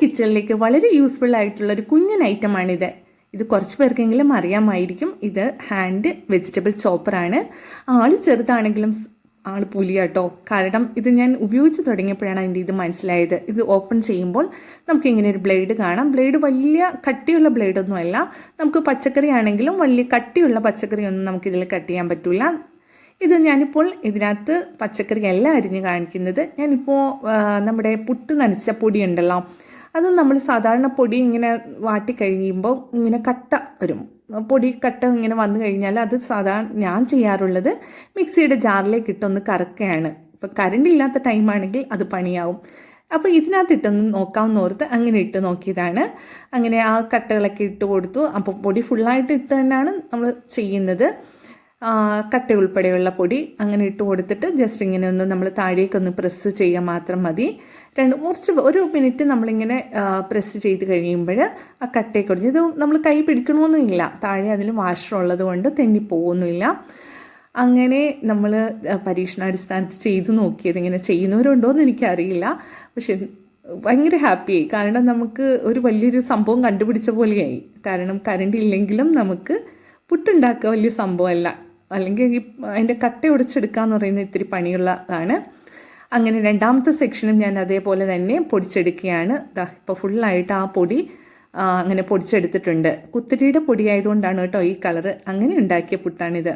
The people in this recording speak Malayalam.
കിച്ചണിലേക്ക് വളരെ യൂസ്ഫുൾ ആയിട്ടുള്ള ഒരു കുഞ്ഞൻ ഐറ്റമാണിത്. ഇത് കുറച്ച് പേർക്കെങ്കിലും അറിയാമായിരിക്കും. ഇത് ഹാൻഡ് വെജിറ്റബിൾ ചോപ്പറാണ്. ആൾ ചെറുതാണെങ്കിലും ആൾ പുലിയാട്ടോ. കാരണം ഇത് ഞാൻ ഉപയോഗിച്ച് തുടങ്ങിയപ്പോഴാണ് അതിൻ്റെ ഇത് മനസ്സിലായത്. ഇത് ഓപ്പൺ ചെയ്യുമ്പോൾ നമുക്കിങ്ങനെ ഒരു ബ്ലേഡ് കാണാം. ബ്ലേഡ് വലിയ കട്ടിയുള്ള ബ്ലേഡൊന്നുമല്ല. നമുക്ക് പച്ചക്കറി ആണെങ്കിലും വലിയ കട്ടിയുള്ള പച്ചക്കറിയൊന്നും നമുക്കിതിൽ കട്ട് ചെയ്യാൻ പറ്റില്ല. ഇത് ഞാനിപ്പോൾ ഇതിനകത്ത് പച്ചക്കറി അല്ല അരിഞ്ഞ് കാണിക്കുന്നത്. ഞാനിപ്പോൾ നമ്മുടെ പുട്ട് നനച്ച പൊടി ഉണ്ടല്ലോ, അത് നമ്മൾ സാധാരണ പൊടി ഇങ്ങനെ വാട്ടിക്കഴിയുമ്പോൾ ഇങ്ങനെ കട്ട വരും. പൊടി കട്ട ഇങ്ങനെ വന്നു കഴിഞ്ഞാൽ അത് സാധാരണ ഞാൻ ചെയ്യാറുള്ളത് മിക്സിയുടെ ജാറിലേക്ക് ഇട്ടൊന്ന് കറക്കുകയാണ്. ഇപ്പോൾ കറണ്ട് ഇല്ലാത്ത ടൈമാണെങ്കിൽ അത് പണിയാവും. അപ്പോൾ ഇതിനകത്ത് ഇട്ടൊന്ന് നോക്കാമെന്ന് ഓർത്ത് അങ്ങനെ ഇട്ട് നോക്കിയതാണ്. അങ്ങനെ ആ കട്ടകളൊക്കെ ഇട്ട് കൊടുത്തു. അപ്പോൾ പൊടി ഫുള്ളായിട്ട് ഇട്ട് തന്നെയാണ് നമ്മൾ ചെയ്യുന്നത്. കട്ട ഉൾപ്പെടെയുള്ള പൊടി അങ്ങനെ ഇട്ട് കൊടുത്തിട്ട് ജസ്റ്റ് ഇങ്ങനെ ഒന്ന് നമ്മൾ താഴേക്കൊന്ന് പ്രസ് ചെയ്യുക മാത്രം മതി. ഒരു മിനിറ്റ് നമ്മളിങ്ങനെ പ്രസ് ചെയ്ത് കഴിയുമ്പോൾ ആ കട്ടയെ കുറച്ച് ഇത് നമ്മൾ കൈ പിടിക്കണമെന്നില്ല. താഴെ അതിൽ വാഷർ ഉള്ളത് കൊണ്ട് തെന്നിപ്പോകുന്നില്ല. അങ്ങനെ നമ്മൾ പരീക്ഷണാടിസ്ഥാനത്ത് ചെയ്ത് നോക്കിയത്. ഇങ്ങനെ ചെയ്യുന്നവരുണ്ടോ എന്ന് എനിക്കറിയില്ല, പക്ഷെ ഭയങ്കര ഹാപ്പിയായി. കാരണം നമുക്ക് ഒരു വലിയൊരു സംഭവം കണ്ടുപിടിച്ച പോലെയായി. കാരണം കറണ്ട് ഇല്ലെങ്കിലും നമുക്ക് പുട്ടുണ്ടാക്കുക വലിയ സംഭവമല്ല. അല്ലെങ്കിൽ അതിൻ്റെ കട്ട ഉടച്ചെടുക്കുക എന്ന് പറയുന്നത് ഇത്തിരി പണിയുള്ളതാണ്. അങ്ങനെ രണ്ടാമത്തെ സെക്ഷനും ഞാൻ അതേപോലെ തന്നെ പൊടിച്ചെടുക്കുകയാണ്. ഇപ്പോൾ ഫുള്ളായിട്ട് ആ പൊടി അങ്ങനെ പൊടിച്ചെടുത്തിട്ടുണ്ട്. കുത്തിരിയുടെ പൊടി ആയതുകൊണ്ടാണ് കേട്ടോ ഈ കളറ്. അങ്ങനെ ഉണ്ടാക്കിയ പുട്ടാണിത്.